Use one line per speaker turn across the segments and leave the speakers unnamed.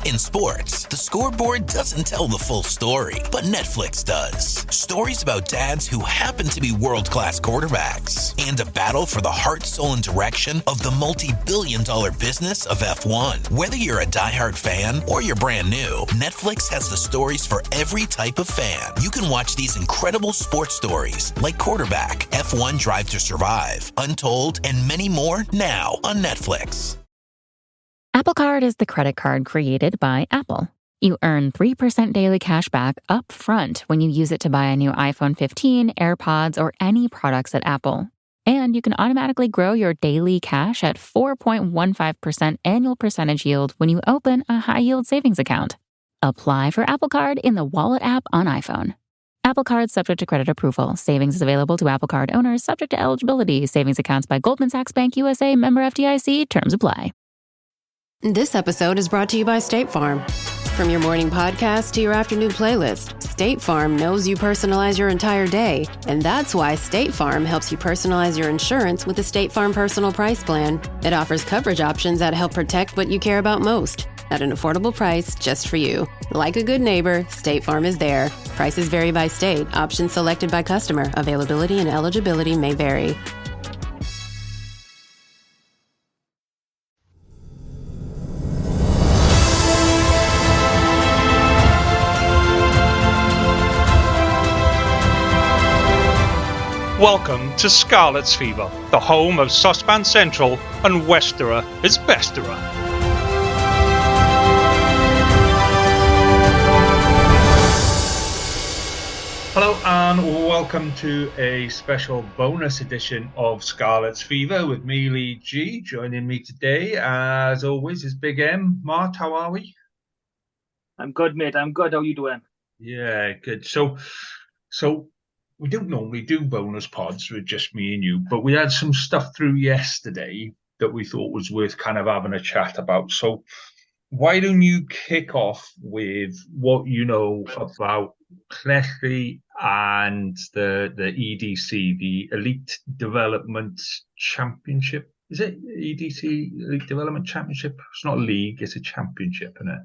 In sports, the scoreboard doesn't tell the full story, but Netflix does. Stories about dads who happen to be world-class quarterbacks and a battle for the heart, soul, and direction of the multi-billion-dollar business of F1. Whether you're a diehard fan or you're brand new, Netflix has the stories for every type of fan. You can watch these incredible sports stories like Quarterback, F1 Drive to Survive, Untold, and many more now on Netflix.
Apple Card is the credit card created by Apple. You earn 3% daily cash back up front when you use it to buy a new iPhone 15, AirPods, or any products at Apple. And you can automatically grow your daily cash at 4.15% annual percentage yield when you open a high-yield savings account. Apply for Apple Card in the Wallet app on iPhone. Apple Card subject to credit approval. Savings is available to Apple Card owners subject to eligibility. Savings accounts by Goldman Sachs Bank USA, member FDIC. Terms apply.
This episode is brought to you by State Farm. From your morning podcast to your afternoon playlist, State Farm knows you personalize your entire day, and that's why State Farm helps you personalize your insurance with the State Farm Personal Price Plan. It offers coverage options that help protect what you care about most at an affordable price just for you. Like a good neighbor, State Farm is there. Prices vary by state. Options selected by customer. Availability and eligibility may vary.
Welcome to Scarlets Fever, the home of Sosban Central and Westerer is Besterer. Hello and welcome to a special bonus edition of Scarlets Fever with me, Lee G. Joining me today, as always, is Big M. Mart, how are we?
I'm good, mate. I'm good. How are you doing?
Yeah, good. So we don't normally do bonus pods with just me and you, but we had some stuff through yesterday that we thought was worth kind of having a chat about. So why don't you kick off with what you know about Llanelli and the EDC, the Elite Development Championship? Is it EDC, Elite Development Championship? It's not a league, it's a championship, isn't it?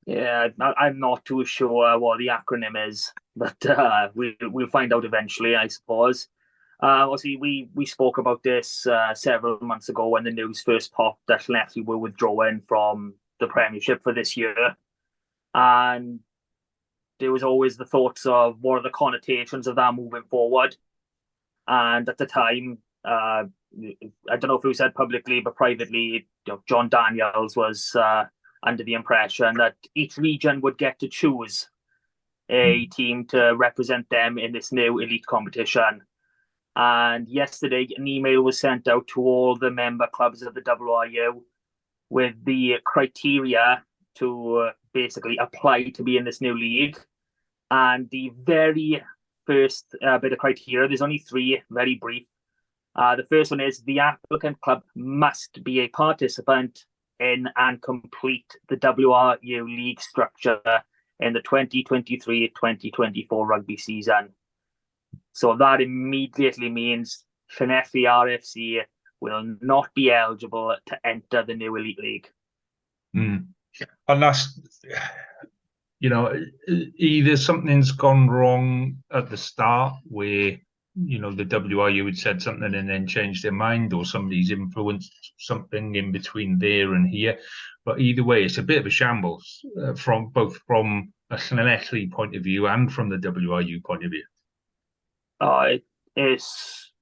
Yeah, I'm not too sure what the acronym is, but we'll find out eventually, I suppose. Obviously, we spoke about this several months ago when the news first popped that Llanelli were withdrawing from the Premiership for this year. And there was always the thoughts of what are the connotations of that moving forward. And at the time, I don't know if it was said publicly, but privately, John Daniels was under the impression that each region would get to choose a team to represent them in this new elite competition. And yesterday, an email was sent out to all the member clubs of the WRU with the criteria to basically apply to be in this new league. And the very first bit of criteria, there's only three, very brief. The first one is the applicant club must be a participant in and complete the WRU league structure in the 2023-2024 rugby season. So that immediately means Llanelli RFC will not be eligible to enter the new elite league.
And that's, either something's gone wrong at the start where the WRU had said something and then changed their mind, or somebody's influenced something in between there and here. But either way, it's a bit of a shambles from a Llanelli point of view and from the WRU point of view.
It is.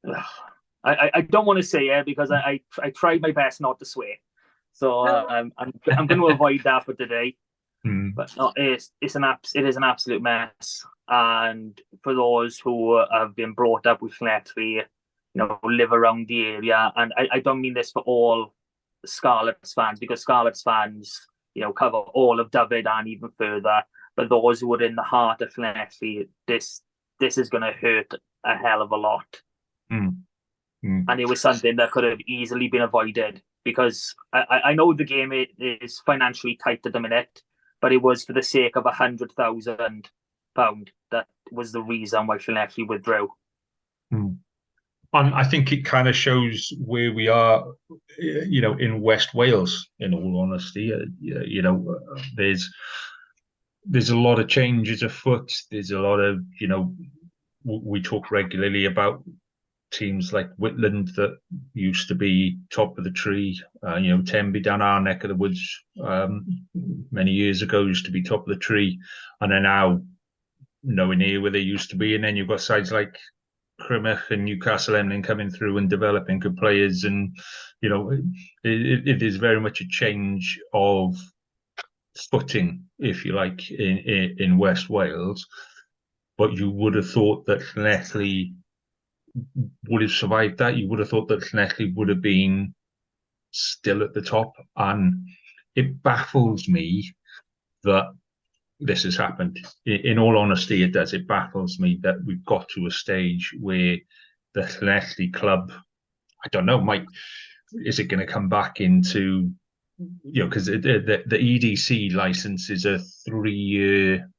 I don't want to say it because I tried my best not to swear, so I'm going to avoid that for today. But no, it is an absolute mess. And for those who have been brought up with Llanelli, live around the area, and I don't mean this for all Scarlets fans, because Scarlets fans, cover all of Dyfed and even further. But those who are in the heart of Llanelli, this is going to hurt a hell of a lot. And it was something that could have easily been avoided, because I know the game is financially tight at the minute, but it was for the sake of £100,000 that was the reason why Llanelli withdrew.
I think it kind of shows where we are, in West Wales. In all honesty, there's a lot of changes afoot. There's a lot of, we talk regularly about teams like Whitland that used to be top of the tree. Tenby down our neck of the woods many years ago used to be top of the tree, and they're now nowhere near where they used to be. And then you've got sides like Crymych and Newcastle Emlyn coming through and developing good players, and it is very much a change of footing, if you like, in West Wales. But you would have thought that Llanelli would have survived that. You would have thought that Llanelli would have been still at the top, and it baffles me that this has happened. In all honesty, it does. It baffles me that we've got to a stage where the Llanelli club, I don't know, is it going to come back into, because the EDC license is a 3-year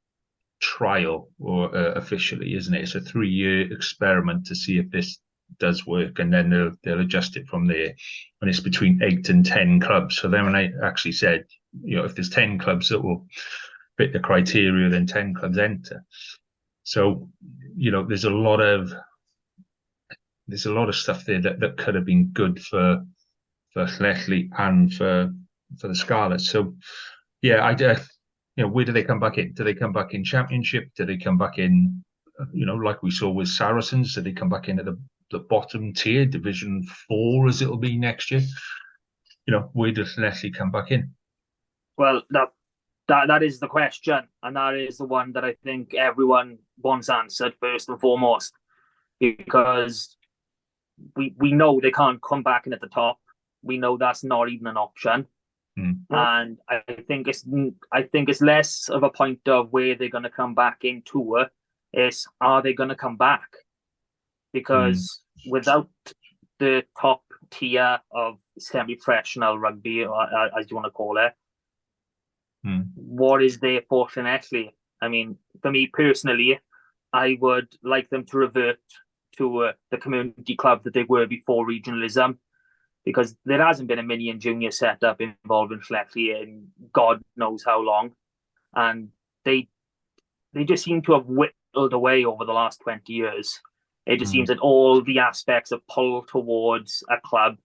trial, or officially, isn't it? It's a 3-year experiment to see if this does work, and then they'll adjust it from there. And it's between 8 and 10 clubs. So then when I actually said, if there's 10 clubs that will fit the criteria, then 10 clubs enter. So, there's a lot of stuff there that could have been good for Llanelli and for the Scarlets. So, yeah, where do they come back in? Do they come back in Championship? Do they come back in, like we saw with Saracens? Do they come back in at the bottom tier, Division 4, as it'll be next year? Where does Llanelli come back in?
Well, that is the question, and that is the one that I think everyone wants answered first and foremost, because we know they can't come back in at the top. We know that's not even an option. And I think it's less of a point of where they're going to come back into. It's, are they going to come back? Because without the top tier of semi-professional rugby, as you want to call it, what is there for Llanelli? I mean, for me personally, I would like them to revert to the community club that they were before regionalism, because there hasn't been a mini and junior setup involving Llanelli in God knows how long. And they just seem to have whittled away over the last 20 years. It just seems that all the aspects have pulled towards a club,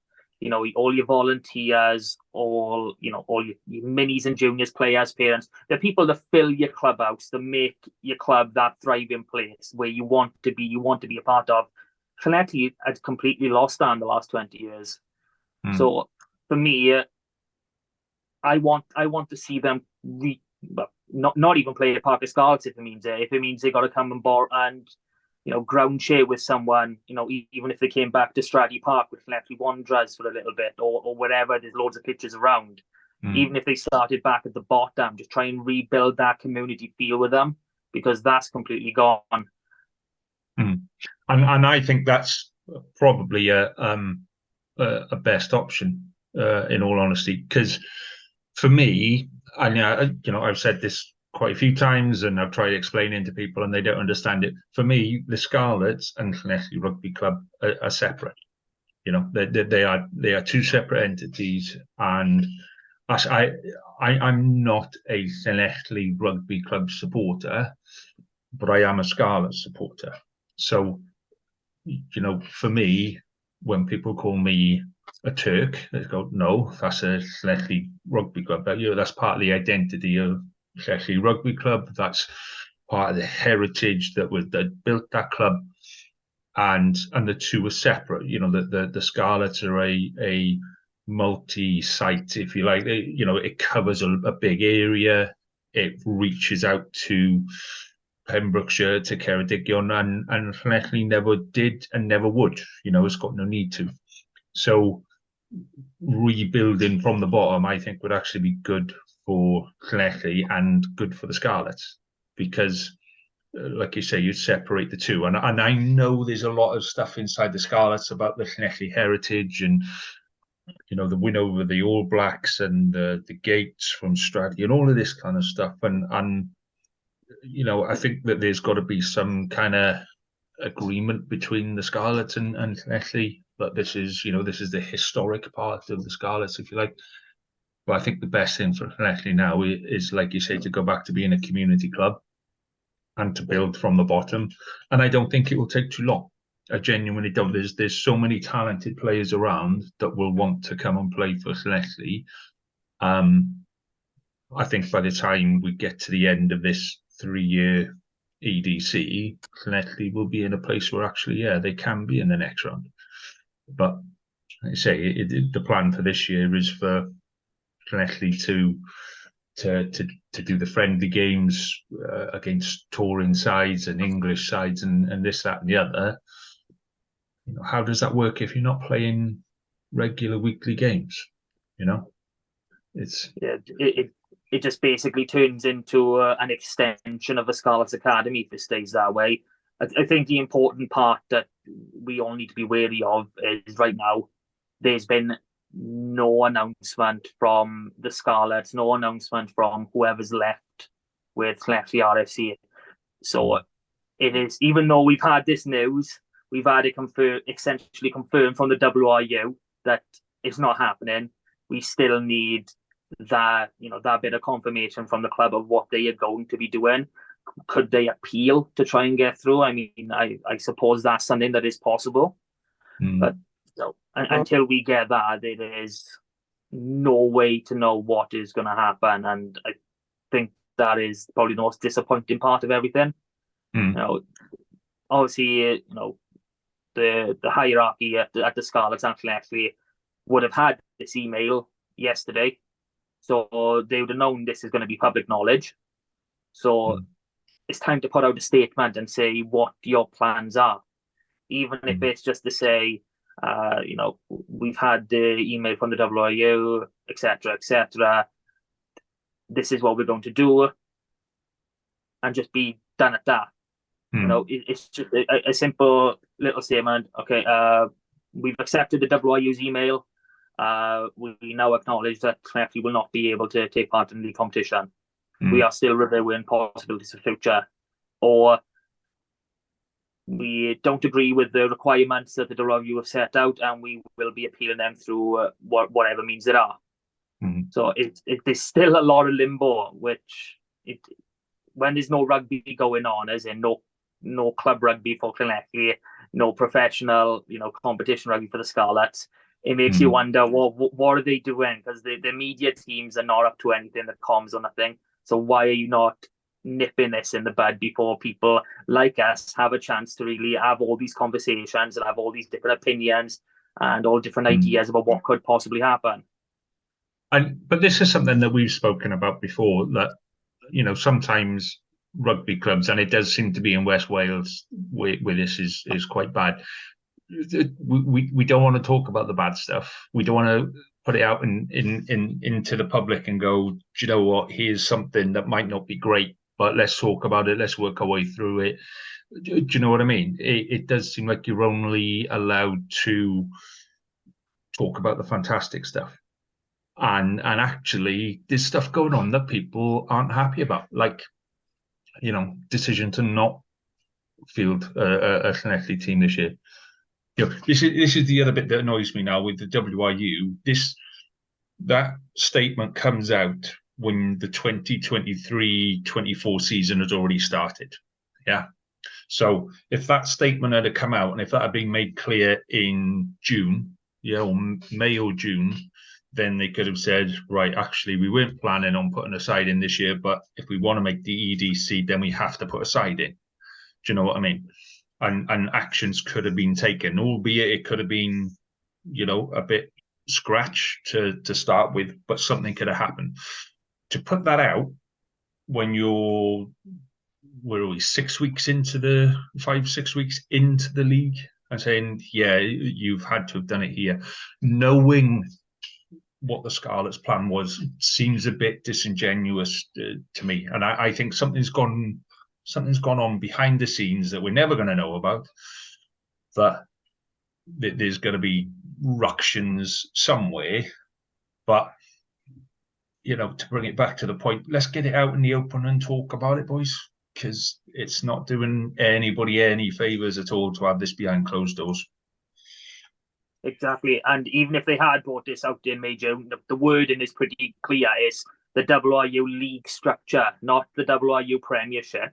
all your volunteers, all your minis and juniors, players, parents, the people that fill your clubhouse, that make your club that thriving place where you want to be a part of. Llanelli had completely lost that in the last 20 years. So for me, I want to see them not even play a part of Scarlets if it means they got to come and borrow and ground share with someone, even if they came back to Stradey Park with Llanelli Wanderers for a little bit, or wherever. There's loads of pitches around. Even if they started back at the bottom, just try and rebuild that community feel with them, because that's completely gone.
And I think that's probably a best option, in all honesty, because for me, I've said this quite a few times, and I've tried explaining to people, and they don't understand it. For me, the Scarlets and Llanelli Rugby Club are separate. They are two separate entities, and I'm not a Llanelli Rugby Club supporter, but I am a Scarlets supporter. So, for me, when people call me a Turk, they go, no, that's a Llanelli Rugby Club. That's part of the identity of Llanelli Rugby Club. That's part of the heritage that built that club, and the two are separate. The Scarlets are a multi-site, if you like. It covers a big area. It reaches out to Pembrokeshire, to Ceredigion, and Llanelli never did and never would. It's got no need to. So rebuilding from the bottom, I think, would actually be good for Llanelli and good for the Scarlets, because, like you say, you separate the two. And I know there's a lot of stuff inside the Scarlets about the Llanelli heritage, and the win over the All Blacks, and the gates from Stradey, and all of this kind of stuff. And I think that there's got to be some kind of agreement between the Scarlets and Llanelli, but this is the historic part of the Scarlets, if you like. But I think the best thing for Llanelli now is, like you say, to go back to being a community club and to build from the bottom. And I don't think it will take too long. I genuinely don't. There's so many talented players around that will want to come and play for Llanelli. I think by the time we get to the end of this 3-year EDC, Llanelli will be in a place where actually, they can be in the next round. But like I say, the plan for this year is for Llanelli to do the friendly games against touring sides and English sides and this, that, and the other. How does that work if you're not playing regular weekly games?
It just basically turns into an extension of a Scarlets Academy if it stays that way. I think the important part that we all need to be wary of is right now there's been no announcement from the Scarlets, no announcement from whoever's left with Llanelli RFC. So it is, even though we've had this news, we've had it essentially confirmed from the WRU that it's not happening. We still need that bit of confirmation from the club of what they are going to be doing. Could they appeal to try and get through? I mean, I suppose that's something that is possible. But until we get that, there is no way to know what is going to happen. And I think that is probably the most disappointing part of everything. Obviously, the hierarchy at the Scarlets actually would have had this email yesterday. So they would have known this is going to be public knowledge. So it's time to put out a statement and say what your plans are. Even if it's just to say, we've had the email from the WRU, etc., etc. This is what we're going to do. And just be done at that. It's just a simple little statement. Okay, we've accepted the WRU's email. We now acknowledge that Llanelli will not be able to take part in the competition. We are still reviewing possibilities for future, or we don't agree with the requirements that the WRU have set out, and we will be appealing them through whatever means there are. So there's still a lot of limbo, which when there's no rugby going on, as in no club rugby for Llanelli, no professional competition rugby for the Scarlets. It makes you wonder, what are they doing? Because the media teams are not up to anything, the comms or nothing. So why are you not nipping this in the bud before people like us have a chance to really have all these conversations and have all these different opinions and all different ideas about what could possibly happen?
But this is something that we've spoken about before, that sometimes rugby clubs, and it does seem to be in West Wales where this is quite bad. We don't want to talk about the bad stuff. We don't want to put it out into the public and go, do you know what? Here's something that might not be great, but let's talk about it. Let's work our way through it. Do you know what I mean? It does seem like you're only allowed to talk about the fantastic stuff, and actually there's stuff going on that people aren't happy about, like decision to not field a Llanelli team this year. This is the other bit that annoys me now with the WRU. That statement comes out when the 2023-24 season has already started. Yeah. So if that statement had come out and if that had been made clear in June, or May or June, then they could have said, right, actually, we weren't planning on putting a side in this year, but if we want to make the EDC, then we have to put a side in. Do you know what I mean? And actions could have been taken, albeit it could have been, a bit scratch to start with, but something could have happened. To put that out when you're, 6 weeks into the 5-6 weeks into the league, and saying, yeah, you've had to have done it here, knowing what the Scarlets' plan was, seems a bit disingenuous to me. And I think something's gone on behind the scenes that we're never going to know about. That there's going to be ructions somewhere. But, to bring it back to the point, let's get it out in the open and talk about it, boys. because it's not doing anybody any favours at all to have this behind closed doors.
Exactly. And even if they had brought this out in May, June, the wording is pretty clear. It's the WRU league structure, not the WRU Premiership.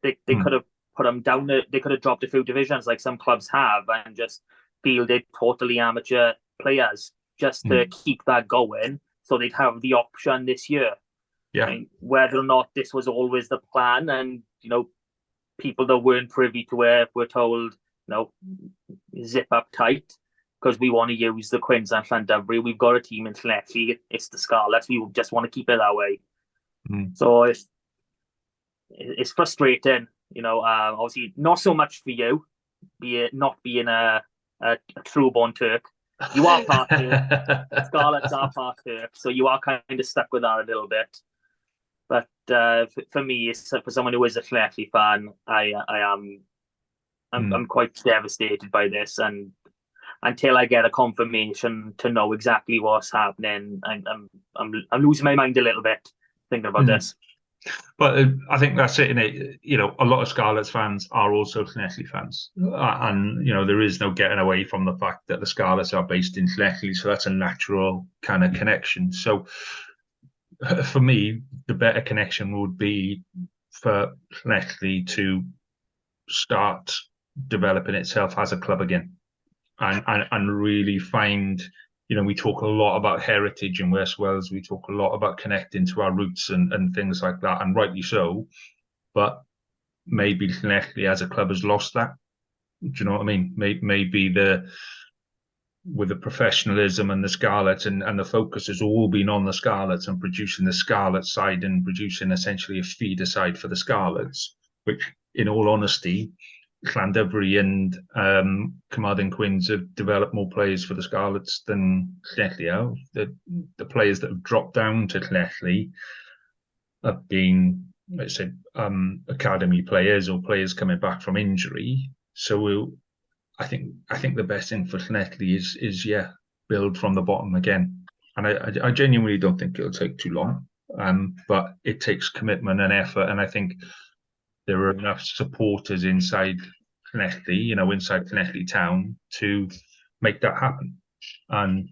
They could have put them down. They could have dropped a few divisions like some clubs have and just fielded totally amateur players just to keep that going. So they'd have the option this year.
Yeah.
I mean, whether or not this was always the plan, and people that weren't privy to it were told, zip up tight because we want to use the Queensland Llanelli. We've got a team in Llanelli. It's the Scarlets. We just want to keep it that way. So it's frustrating. Obviously not so much for you, not being a true-born Turk. You are part Turk. Scarlets are part Turk, so you are kind of stuck with that a little bit. But for me, for someone who is a Llanelli fan, I'm quite devastated by this, and until I get a confirmation to know exactly what's happening, I'm losing my mind a little bit thinking about this.
But I think that's it, innit? A lot of Scarlets fans are also Llanelli fans. And, there is no getting away from the fact that the Scarlets are based in Llanelli, so that's a natural kind of connection. So for me, the better connection would be for Llanelli to start developing itself as a club again and really find... we talk a lot about heritage in West Wales. We talk a lot about connecting to our roots and things like that, and rightly so. But maybe Llanelli as a club has lost that. Do you know what I mean? Maybe with the professionalism and the Scarlets and the focus has all been on the Scarlets and producing the Scarlet side and producing essentially a feeder side for the Scarlets, which, in all honesty, Llanelli and Carmarthen Quins have developed more players for the Scarlets than Llanelli have. The players that have dropped down to Llanelli have been, let's say, academy players or players coming back from injury. So I think the best thing for Llanelli is build from the bottom again. And I genuinely don't think it'll take too long. But it takes commitment and effort, and I think there are enough supporters inside Llanelli, inside Llanelli town to make that happen. And,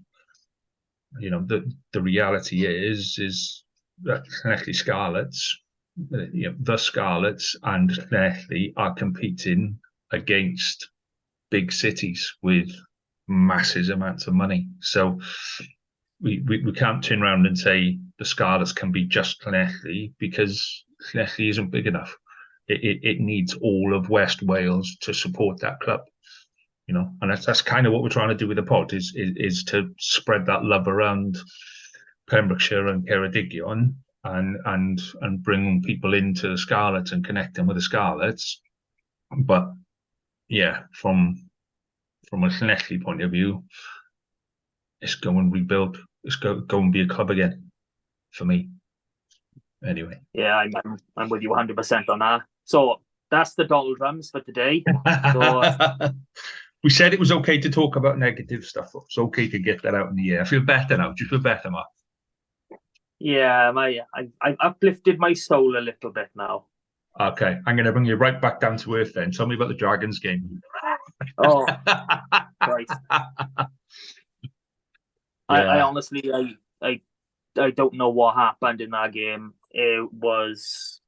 the reality is that Llanelli Scarlets, the Scarlets and Llanelli are competing against big cities with massive amounts of money. So we can't turn around and say the Scarlets can be just Llanelli, because Llanelli isn't big enough. It needs all of West Wales to support that club, and that's kind of what we're trying to do with the pod is to spread that love around Pembrokeshire and Ceredigion and bring people into the Scarlets and connect them with the Scarlets. But from a Llanelli point of view, it's go and rebuild. It's go and be a club again for me. Anyway.
Yeah, I'm with you 100% on that. So that's the doldrums for today. So,
we said it was okay to talk about negative stuff. It's okay to get that out in the air. I feel better now. Do you feel better, Mark?
Yeah, I've uplifted my soul a little bit now.
Okay, I'm going to bring you right back down to earth then. Tell me about the Dragons game.
Oh, Christ. I honestly, I don't know what happened in that game. It was,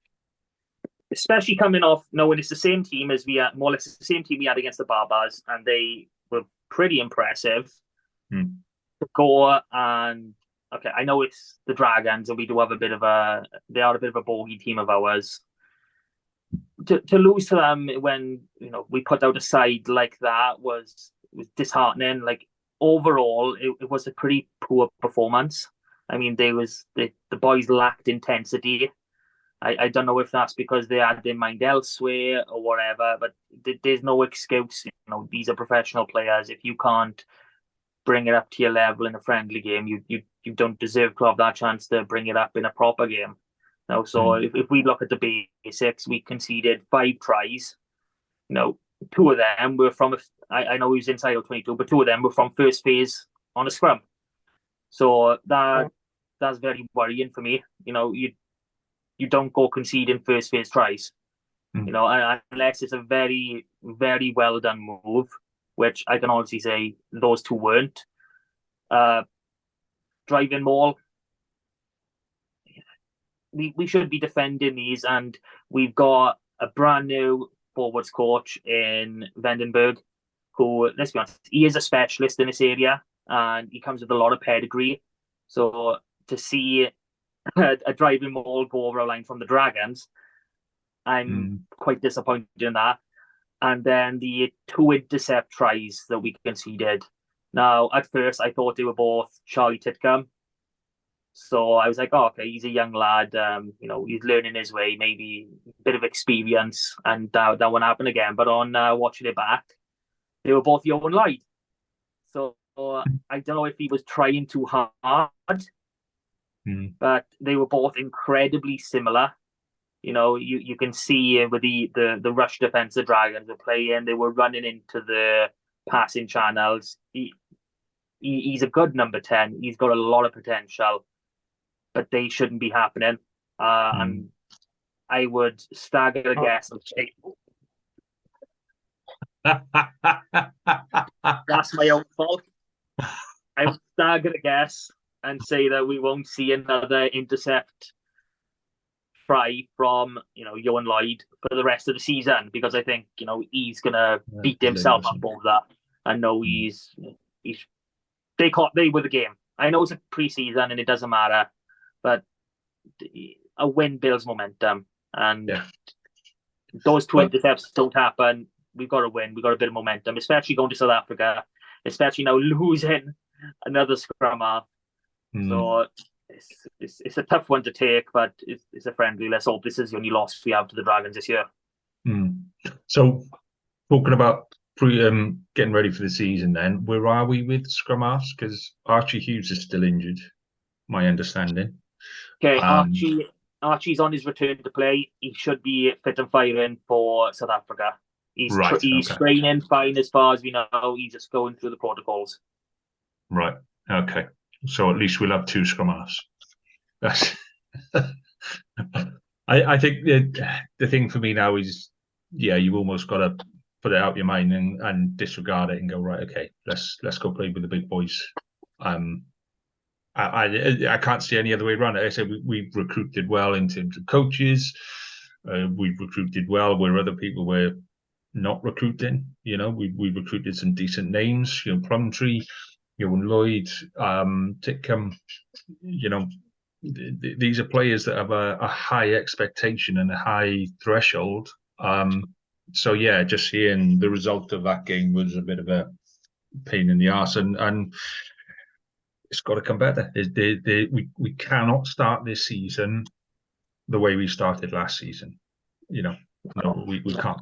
especially coming off knowing it's the same team as we had, more or less the same team we had against the Barbars, and they were pretty impressive. To go and, okay, I know it's the Dragons, and we do have they are a bit of a bogey team of ours. To lose to them when we put out a side like that was disheartening. Like, overall, it was a pretty poor performance. I mean, the boys lacked intensity. I don't know if that's because they had their mind elsewhere or whatever, but there's no excuse. These are professional players. If you can't bring it up to your level in a friendly game, you don't deserve to have that chance to bring it up in a proper game. So if we look at the basics, we conceded 5 tries. 2 of them were from I know he was inside of 22, but 2 of them were from first phase on a scrum. So that's very worrying for me. You don't go conceding first phase tries. You know, unless it's a very, very well done move, which I can honestly say those two weren't. Driving maul, we should be defending these, and we've got a brand new forwards coach in Vandenberg, who, let's be honest, he is a specialist in this area, and he comes with a lot of pedigree. So to see a driving maul go over a line from the Dragons, I'm quite disappointed in that. And then the 2 intercept tries that we conceded. Now, at first, I thought they were both Charlie Titcomb. So I was like, oh, okay, he's a young lad. You know, he's learning his way, maybe a bit of experience, and that won't happen again. But on watching it back, they were both Johan Lloyd. So I don't know if he was trying too hard, but they were both incredibly similar. You know, you can see with the rush defense the Dragons were playing, they were running into the passing channels. He's a good number 10. He's got a lot of potential, but they shouldn't be happening. And I would stagger a guess and say, that's my own fault. I would stagger a guess and say that we won't see another intercept try from, you know, Johan Lloyd for the rest of the season, because I think, you know, he's gonna beat himself up over that. I know they were the game. I know it's a pre-season and it doesn't matter, but a win builds momentum, and those 2 intercepts don't happen. We've got to win. We've got a bit of momentum, especially going to South Africa, especially now losing another scrum half. So it's a tough one to take, but it's a friendly. Let's hope this is the only loss we have to the Dragons this year.
So, talking about getting ready for the season, then where are we with scrum halves? Because Archie Hughes is still injured, my understanding.
Okay, Archie's on his return to play. He should be fit and firing for South Africa. He's training fine as far as we know. He's just going through the protocols.
Right. Okay. So at least we'll have 2 scrum halves. That's I think the thing for me now is, you've almost got to put it out your mind and disregard it and go, right, okay, let's go play with the big boys. I can't see any other way around it. I said we've recruited well in terms of coaches. We've recruited well where other people were not recruiting. You know, we've recruited some decent names. You know, Plumtree, Johan Lloyd, Titcomb. You know, these are players that have a high expectation and a high threshold. So yeah, just seeing the result of that game was a bit of a pain in the arse, and it's got to come better. We cannot start this season the way we started last season. You know, no, we can't.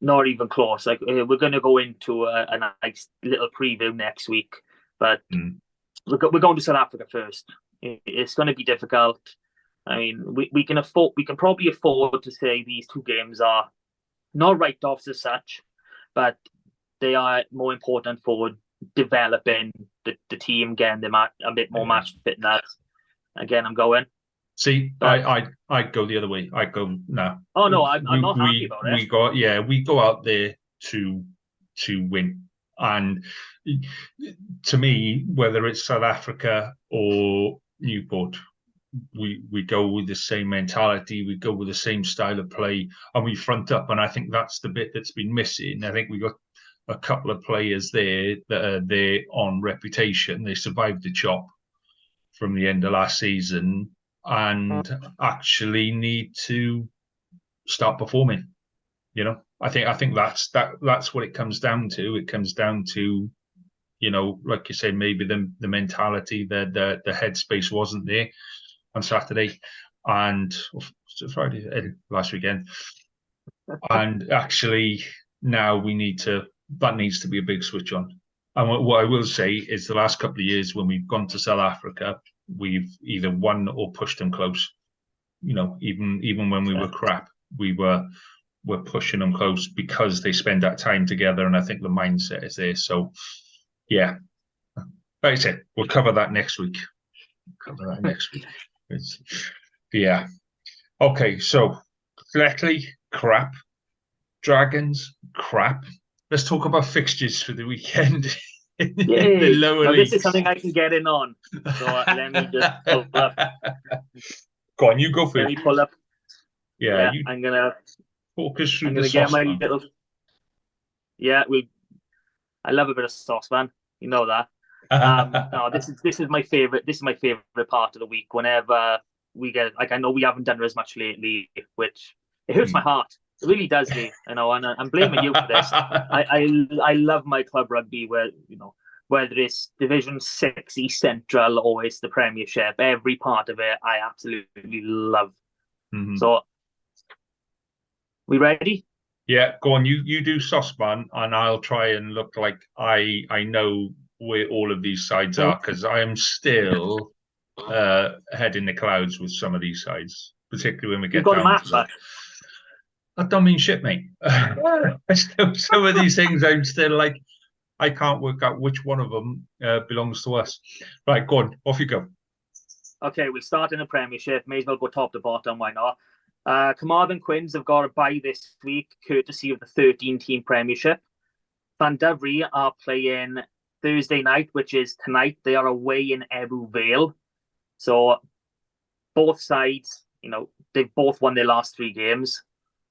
Not even close. Like, we're going to go into a nice little preview next week, but we're going to South Africa first. It's going to be difficult. I mean, we can probably afford to say these 2 games are not write-offs as such, but they are more important for developing the team, getting them a bit more match fitness. Again, I'm going.
See, I'd go the other way. I'd go, no.
Oh no, I'm not happy about it.
We go out there to win. And to me, whether it's South Africa or Newport, we go with the same mentality, we go with the same style of play, and we front up. And I think that's the bit that's been missing. I think we got a couple of players there that are there on reputation. They survived the chop from the end of last season and actually need to start performing. You know, I think that's what it comes down to. It comes down to, you know, like you say, maybe the mentality, the headspace wasn't there on Saturday and Friday, last weekend. And actually now that needs to be a big switch on. And what I will say is the last couple of years when we've gone to South Africa, we've either won or pushed them close. You know, even when we were crap, we're pushing them close because they spend that time together, and I think the mindset is there. So, yeah, like I said, we'll cover that next week. Yeah. Okay, so Fleckley, crap. Dragons, crap. Let's talk about fixtures for the weekend in the lower
now,
leagues.
this is something I can get in on. So let me just pull up.
Go on, you go first.
Let me pull up.
Yeah,
I'm gonna
focus through
I'm
the
gonna get my
Sosban.
little. Yeah, I love a bit of Sosban. You know that. No, this is my favorite. This is my favorite part of the week. Whenever we get, like, I know we haven't done as much lately, which it hurts my heart. It really does, Lee. You know, and I'm blaming you for this. I love my club rugby, where whether it's Division 6 East Central or it's the Premiership, every part of it I absolutely love.
Mm-hmm.
So, we ready?
Yeah, go on. You do Sosban, and I'll try and look like I know where all of these sides are, because I am still head in the clouds with some of these sides, particularly when we get down to that. That don't mean shit, mate. Some of these things I'm still like, I can't work out which one of them belongs to us. Right, go on, off you go.
Okay, we'll start in the Premiership. May as well go top to bottom, why not? Carmarthen Quins have got a bye this week, courtesy of the 13-team Premiership. Llanelli are playing Thursday night, which is tonight. They are away in Ebbw Vale. So both sides, they've both won their last 3 games.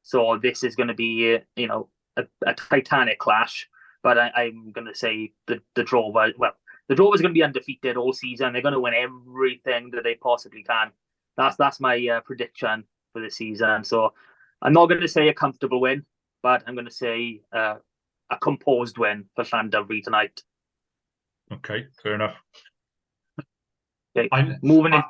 So this is going to be, a titanic clash. But I'm going to say the Drovers, the Drovers are going to be undefeated all season. They're going to win everything that they possibly can. That's my prediction for the season. So I'm not going to say a comfortable win, but I'm going to say a composed win for Llanelli tonight.
Okay, fair enough.
Okay, moving in.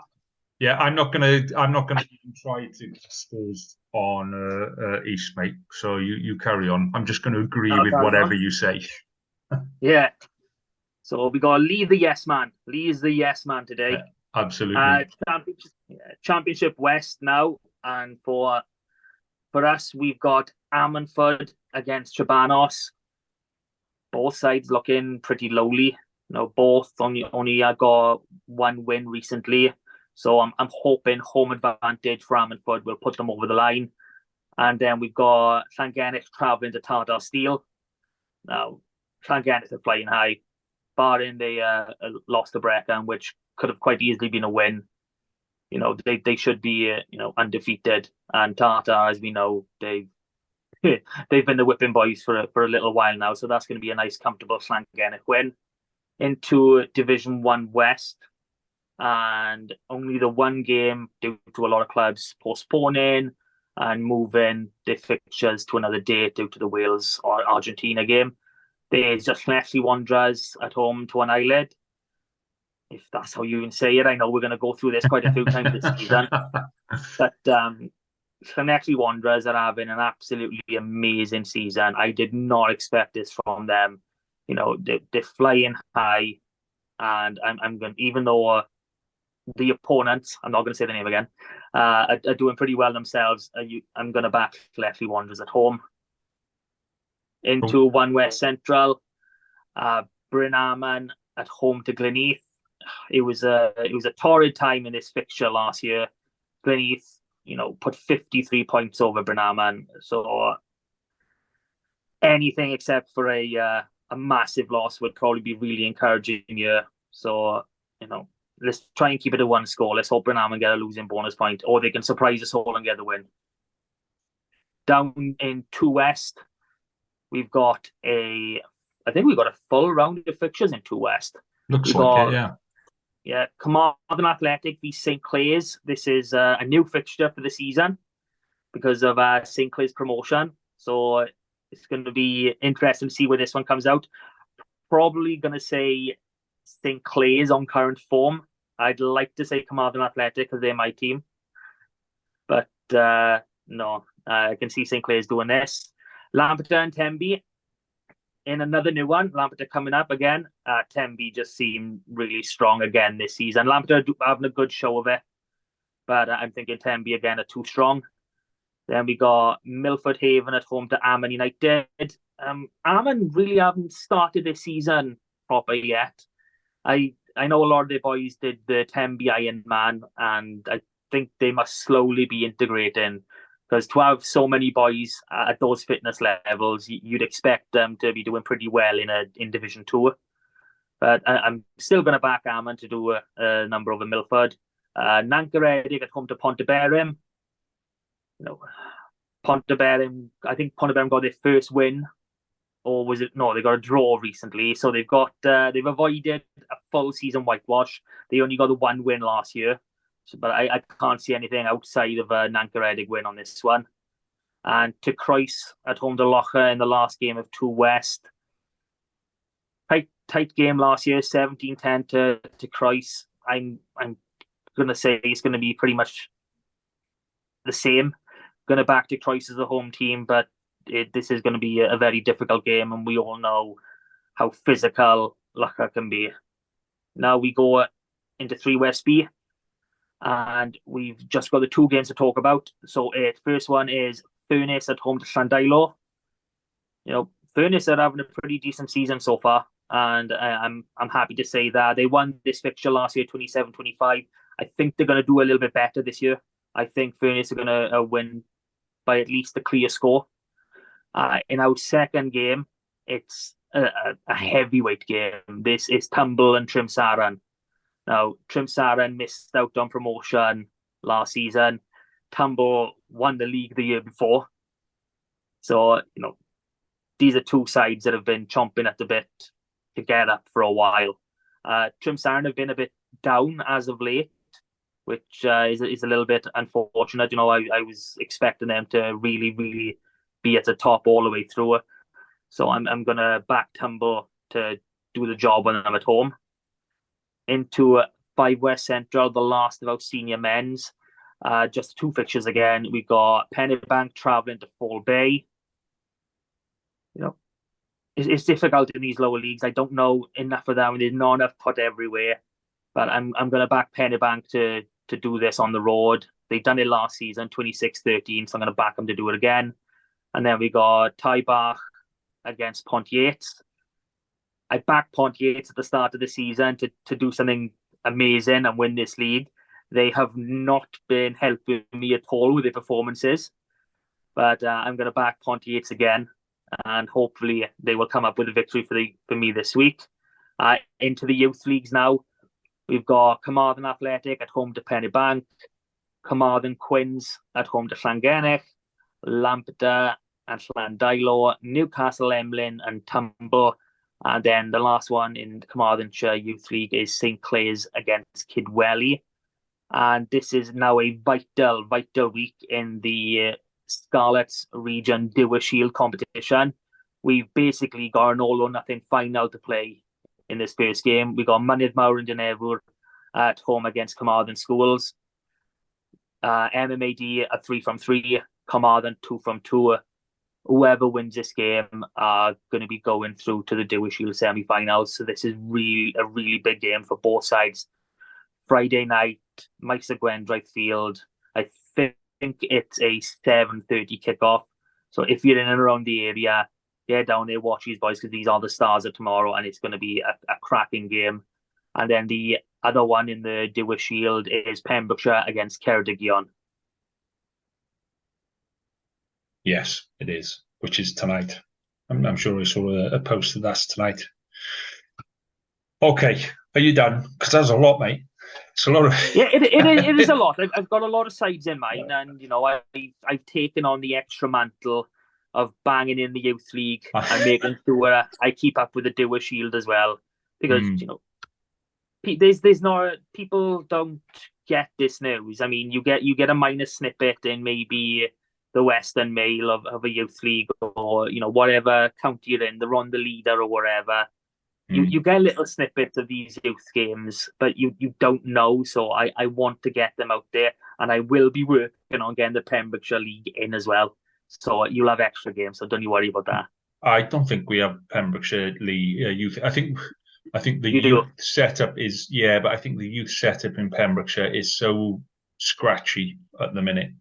Yeah, I'm not gonna even try to expose on East, mate. So you carry on. I'm just going to agree with whatever you say.
Yeah. So we got Lee the yes man. Lee is the yes man today.
Yeah, absolutely.
Championship West now, and for us we've got Ammanford against Trebanos. Both sides looking pretty lowly. Both only got 1 win recently. So I'm hoping home advantage for Ammanford will put them over the line. And then we've got Llangennych travelling to Tardar Steel. Now, Llangennych are flying high, barring they lost to Brecon, which could have quite easily been a win. They should be undefeated. And Tardar, as we know, they've been the whipping boys for a little while now. So that's going to be a nice, comfortable Llangennych win. Into Division 1 West. And only the 1 game, due to a lot of clubs postponing and moving their fixtures to another date due to the Wales or Argentina game. There's just Llanelli Wanderers at home to an Island. If that's how you even say it, I know we're going to go through this quite a few times this season. But Llanelli Wanderers are having an absolutely amazing season. I did not expect this from them. They're flying high, and I'm going, even though the opponents, I'm not going to say the name again, are doing pretty well themselves, I'm going to back Llanelli Wanderers at home. Into 1 West Central, Bryn Aman at home to Gleneath. It was a torrid time in this fixture last year. Gleneath, put 53 points over Bryn Aman. So anything except for a massive loss would probably be really encouraging here. So, let's try and keep it at 1 score. Let's hope Bryn Aman get a losing bonus point, or they can surprise us all and get the win. Down in 2 West, we've got a full round of fixtures in 2 West.
Looks like it, yeah.
Yeah, Carmarthen Athletic v St Clair's. This is a new fixture for the season because of St Clair's promotion. So it's going to be interesting to see where this one comes out. Probably going to say St Clair's on current form. I'd like to say Carmarthen Athletic because they're my team. But no, I can see St Clair's doing this. Lampeter and Tenby in another new one. Lampeter coming up again. Tenby just seem really strong again this season. Lampeter having a good show of it, but I'm thinking Tenby again are too strong. Then we got Milford Haven at home to Aman United. Aman really haven't started this season proper yet. I know a lot of their boys did the Tenby Iron Man, and I think they must slowly be integrating. because to have so many boys at those fitness levels, you'd expect them to be doing pretty well in Division 2. But I'm still going to back Ammon to do a number over Milford. Nancaredig at home to Ponteberem. Ponteberem, I think Ponteberem got their first win, or was it? No, they got a draw recently. So they've avoided a full season whitewash. They only got the one win last year. But I can't see anything outside of a Nancaredig win on this one. And to Croyce at home to Locha in the last game of 2 West. Tight game last year, 17-10 to Croyce. I'm going to say it's going to be pretty much the same. Going to back to Croyce as the home team, but this is going to be a very difficult game, and we all know how physical Locha can be. Now we go into 3 West B. And we've just got the 2 games to talk about. So first one is Furness at home to Llanelli. Furness are having a pretty decent season so far, and I'm happy to say that they won this fixture last year, 27-25. I think they're going to do a little bit better this year. I think Furness are going to win by at least a clear score. In our second game, it's a heavyweight game. This is Tumble and Trimsaran. Now, Trimsaran missed out on promotion last season. Tumble won the league the year before. So, these are 2 sides that have been chomping at the bit to get up for a while. Trimsaran have been a bit down as of late, which is a little bit unfortunate. I was expecting them to really, really be at the top all the way through. So I'm going to back Tumble to do the job when I'm at home. Into 5 West Central, the last of our senior men's. Just 2 fixtures again. We got Pennybank travelling to Fall Bay. It's difficult in these lower leagues. I don't know enough of them. There's not enough put everywhere. But I'm going to back Pennybank to do this on the road. They've done it last season, 26-13, so I'm going to back them to do it again. And then we got Taibach against Pontiates. I backed Pontiates at the start of the season to do something amazing and win this league. They have not been helping me at all with their performances. But I'm going to back Pontiates again, and hopefully they will come up with a victory for me this week. Into the youth leagues now. We've got Carmarthen Athletic at home to Pennybank, Carmarthen Quins at home to Llangennech, Lampeter and Llanelli, Newcastle Emlyn and Tumble. And then the last one in the Carmarthenshire Youth League is St Clair's against Kidwelly. And this is now a vital week in the Scarlets region Dewar Shield competition. We've basically got an all-or-nothing final to play in this first game. We got Mynydd Mawr and Dynevor at home against Carmarthen Schools. MMAD a 3 from 3, Carmarthen 2 from 2. Whoever wins this game are going to be going through to the Dewar Shield semi-finals. So this is a really big game for both sides. Friday night, Maes Gwendraeth Field. I think it's a 7:30 kickoff. So if you're in and around the area, get down there, watch these boys, because these are the stars of tomorrow, and it's going to be a cracking game. And then the other one in the Dewar Shield is Pembrokeshire against Ceredigion.
Yes, it is, which is tonight. I'm sure I saw a post of that tonight. Okay, are you done? Because that's a lot, mate. It's a lot of...
Yeah, it is a lot. I've got a lot of sides in mind, and I've taken on the extra mantle of banging in the youth league and making sure I keep up with the Dewar Shield as well, because there's no, people don't get this news. I mean, you get a minor snippet in maybe the Western Mail of a youth league, or whatever county you're in, the Ronda Leader or whatever. You get little snippets of these youth games, but you don't know. So I want to get them out there, and I will be working on getting the Pembrokeshire League in as well. So you'll have extra games, so don't you worry about that.
I don't think we have Pembrokeshire League youth. I think the
You do.
youth setup is, but I think the youth setup in Pembrokeshire is so scratchy at the minute.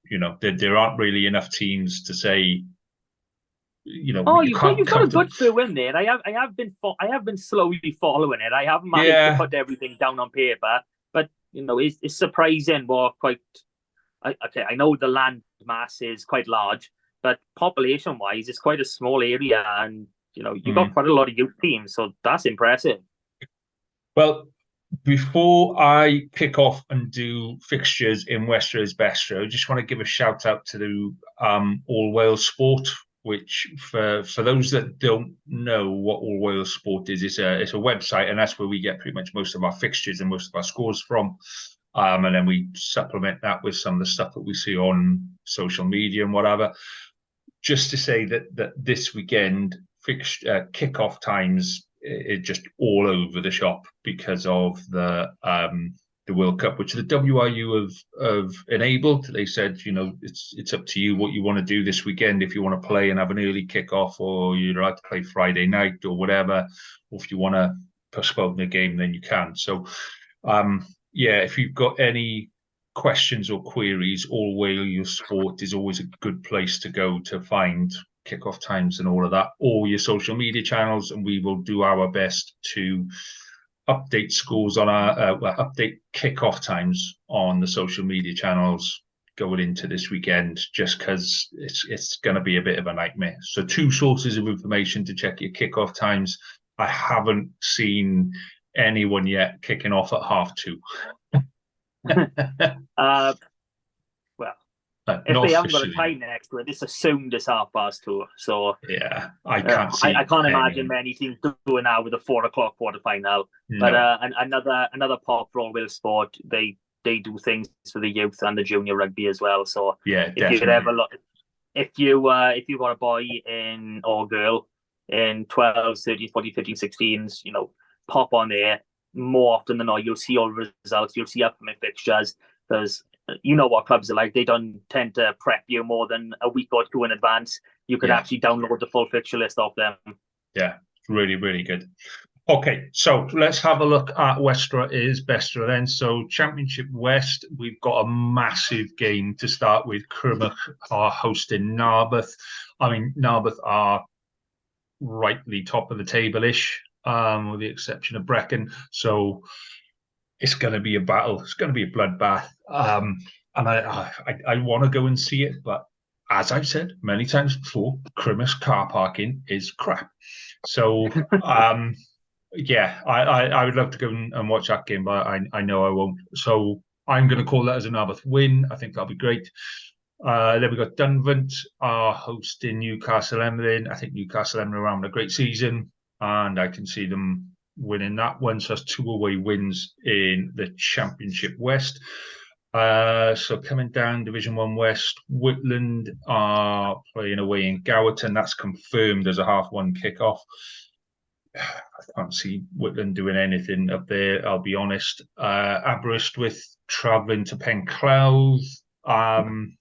There aren't really enough teams to say. You've got
a good few in there. I have been slowly following it. I haven't managed to put everything down on paper, but it's surprising what quite I know the land mass is quite large, but population-wise, it's quite a small area, and you've got quite a lot of youth teams, so that's impressive.
Well, before I kick off and do fixtures in Westerer's Besterer, I just want to give a shout out to the All Wales Sport, which for those that don't know what All Wales Sport is, it's a website, and that's where we get pretty much most of our fixtures and most of our scores from. And then we supplement that with some of the stuff that we see on social media and whatever. Just to say that this weekend kickoff times are just all over the shop because of the World Cup, which the WRU have enabled. They said, it's up to you what you want to do this weekend. If you want to play and have an early kickoff, or you'd like to play Friday night or whatever, or if you want to postpone the game, then you can. So, if you've got any questions or queries, All Wales Sport is always a good place to go to find kickoff times and all of that, or your social media channels, and we will do our best to update scores on our update kickoff times on the social media channels going into this weekend, just because it's going to be a bit of a nightmare. So 2 sources of information to check your kickoff times. I haven't seen anyone yet kicking off at 2:30.
If they haven't got a time next to it, it's assumed it's 2:30. So
yeah, I can't see.
I can't imagine many teams doing that with a 4:00 quarterfinal. No. But another pop for All Wales Sport, they do things for the youth and the junior rugby as well. So
yeah,
if you could ever look, if you got a boy or girl in 12s, 13s, 14s, 15s, 16s, pop on there. More often than not, you'll see all the results. You'll see upcoming fixtures, because you know what clubs are like. They don't tend to prep you more than a week or 2 in advance. You could actually download the full fixture list off them. Yeah,
really, really good. Okay, so let's have a look at Westerer's Besterer then. So Championship West, we've got a massive game to start with. Crymych are hosting Narberth. I mean, Narberth are rightly top of the table-ish, with the exception of Brecon. So it's going to be a battle. It's going to be a bloodbath. And I want to go and see it, but as I've said many times before, Crymych car parking is crap. So I would love to go and watch that game, but I know I won't. So I'm going to call that as a Narberth win. I think that'll be great. Then we've got Dunvant hosting Newcastle Emlyn. I think Newcastle Emlyn are having a great season, and I can see them winning that one. So that's 2 away wins in the Championship West. So coming down Division 1 West, Whitland are playing away in Gowerton. That's confirmed as a 1:30 kickoff. I can't see Whitland doing anything up there, I'll be honest. Aberystwyth travelling to Penclawdd. I'm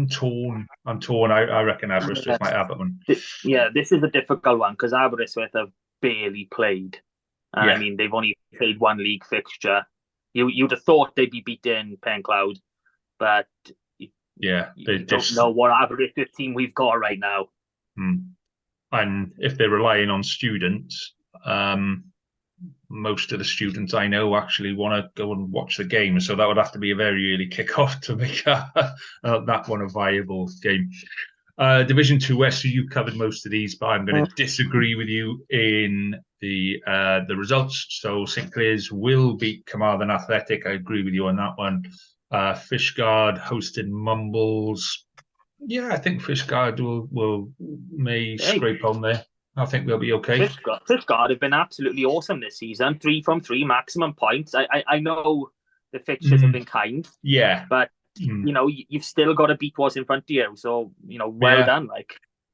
torn. I reckon Aberystwyth might have that one.
This is a difficult one because Aberystwyth have barely played. I mean, they've only played 1 league fixture. You'd have thought they'd be beating Penclawdd, but you don't know what Aberystwyth team we've got right now.
And if they're relying on students, most of the students I know actually want to go and watch the game, so that would have to be a very early kickoff to make that one a viable game. Division 2 West, so you covered most of these, but I'm going to disagree with you in the results. So St Clair's will beat Carmarthen Athletic. I agree with you on that one. Fishguard hosting Mumbles. Yeah, I think Fishguard may scrape on there. I think they'll be okay.
Fishguard have been absolutely awesome this season. 3 from 3 maximum points. I know the fixtures have been kind.
Yeah.
But, you've still got to beat what's in front of you. So, well done.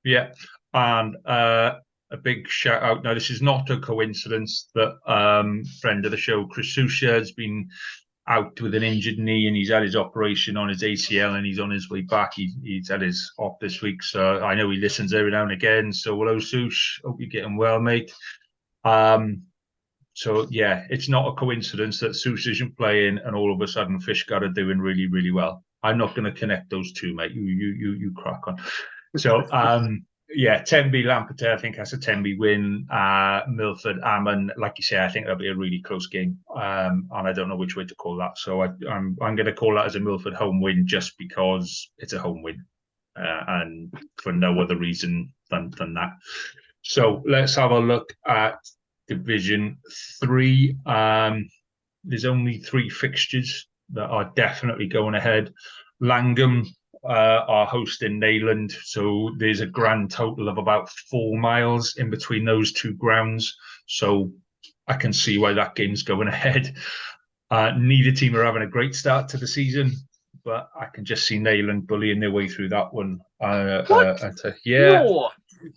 Yeah. And a big shout out. Now, this is not a coincidence that friend of the show, Chris Susha, has been out with an injured knee, and he's had his operation on his ACL, and he's on his way back. He's had his op this week, so I know he listens every now and again. So hello, Sush. Hope you're getting well, mate. So yeah, it's not a coincidence that Sush isn't playing, and all of a sudden Fishguard are doing really, really well. I'm not going to connect those two, mate. You crack on. So Yeah, Tenby Lampeter, I think that's a Tenby win. Milford Ammon, like you say, I think that'll be a really close game. And I don't know which way to call that. So I'm going to call that as a Milford home win just because it's a home win, and for no other reason than that. So let's have a look at Division 3. There's only 3 fixtures that are definitely going ahead. Langham are hosting Neyland, so there's a grand total of about 4 miles in between those 2 grounds. So I can see why that game's going ahead. Neither team are having a great start to the season, but I can just see Neyland bullying their way through that one.
No,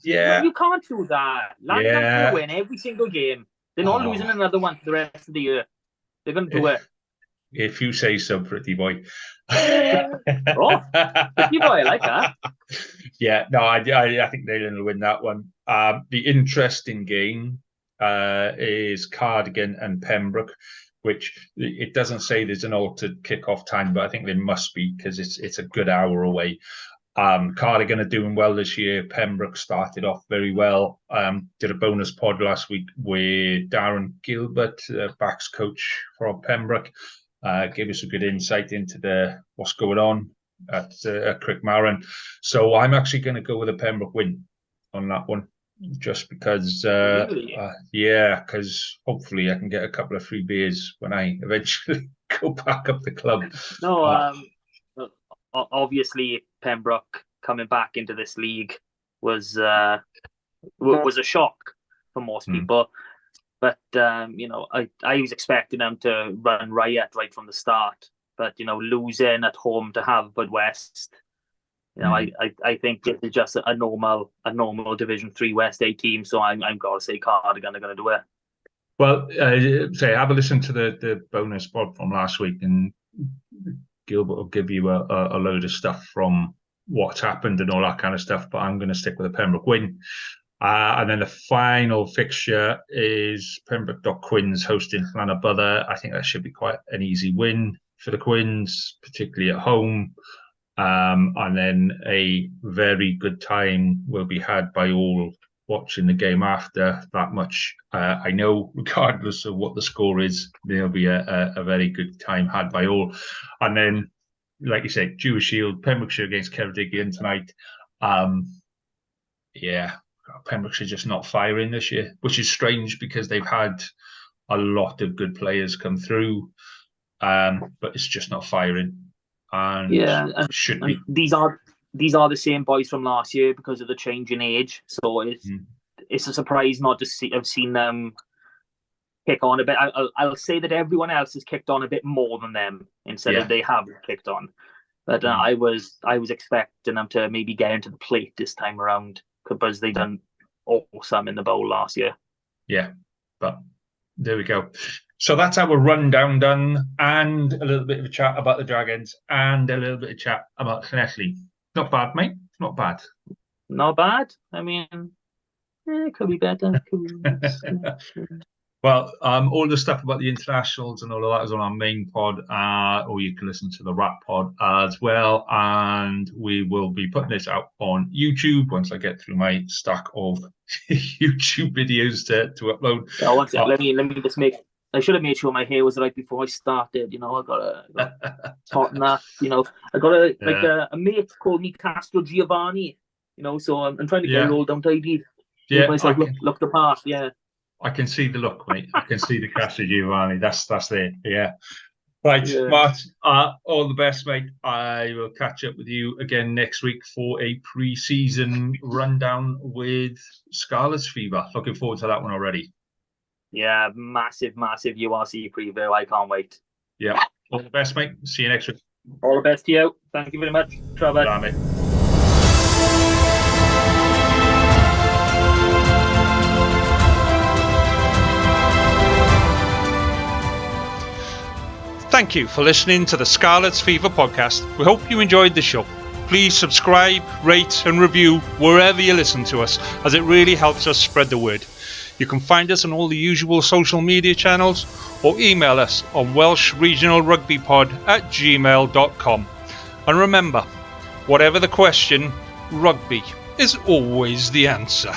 yeah,
you can't do that. Langham's going to win every single game. They're not losing another one for the rest of the year. They're going to do it.
If you say so, pretty boy.
Oh, pretty boy, I like that.
Yeah, no, I think Neyland will win that one. The interesting game is Cardigan and Pembroke, which it doesn't say there's an altered kickoff time, but I think there must be because it's a good hour away. Cardigan are doing well this year. Pembroke started off very well. Did a bonus pod last week with Darren Gilbert, backs coach for Pembroke. Gave us a good insight into what's going on at Crickmarren. So I'm actually going to go with a Pembroke win on that one, just because, because hopefully I can get a couple of free beers when I eventually go back up the club.
No, obviously Pembroke coming back into this league was a shock for most people. But, I was expecting them to run riot right from the start. But, losing at home to Haverford West, I think it's just a normal Division 3 West A team. So I'm going to say Cardigan are going to do it.
Well, have a listen to the bonus pod from last week, and Gilbert will give you a load of stuff from what's happened and all that kind of stuff. But I'm going to stick with a Pembroke win. And then the final fixture is Pembroke Quins hosting Llanelli. I think that should be quite an easy win for the Quins, particularly at home. And then a very good time will be had by all watching the game after. That much I know, regardless of what the score is, there'll be a very good time had by all. And then, like you said, Jewish Shield, Pembrokeshire against Ceredigion tonight. Pembrokeshire just not firing this year, which is strange because they've had a lot of good players come through, but it's just not firing. And should be.
These are the same boys from last year because of the change in age. So it's a surprise not to have seen them kick on a bit. I'll say that everyone else has kicked on a bit more than them instead of they have kicked on. But I was expecting them to maybe get into the plate this time around, because they done awesome in the bowl last year. Yeah,
but there we go. So that's our rundown done, and a little bit of a chat about the Dragons, and a little bit of chat about Llanelli. Not bad, mate. Not bad.
Not bad. I mean, it could be better.
Well, all the stuff about the internationals and all of that is on our main pod, or you can listen to the rap pod as well. And we will be putting this out on YouTube once I get through my stack of YouTube videos to upload.
Yeah, one second. Let me just make. I should have made sure my hair was right before I started. I got tartan that. I got a mate called me Castro Giovanni. So I'm trying to get it all down tidy. Make myself look the part. Yeah.
I can see the look, mate. I can see the Castro Giovanni. That's it. Yeah. Right, Mart. All the best, mate. I will catch up with you again next week for a pre-season rundown with Scarlets Fever. Looking forward to that one already.
Yeah, massive URC preview. I can't wait.
Yeah. All the best, mate. See you next week.
All the best to you. Thank you very much. Trevor.
Bye, mate. Thank you for listening to the Scarlets Fever podcast. We hope you enjoyed the show. Please subscribe, rate and review wherever you listen to us, as it really helps us spread the word. You can find us on all the usual social media channels or email us on welshregionalrugbypod@gmail.com. And remember, whatever the question, rugby
is always the answer.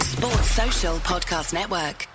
Sports Social Podcast Network.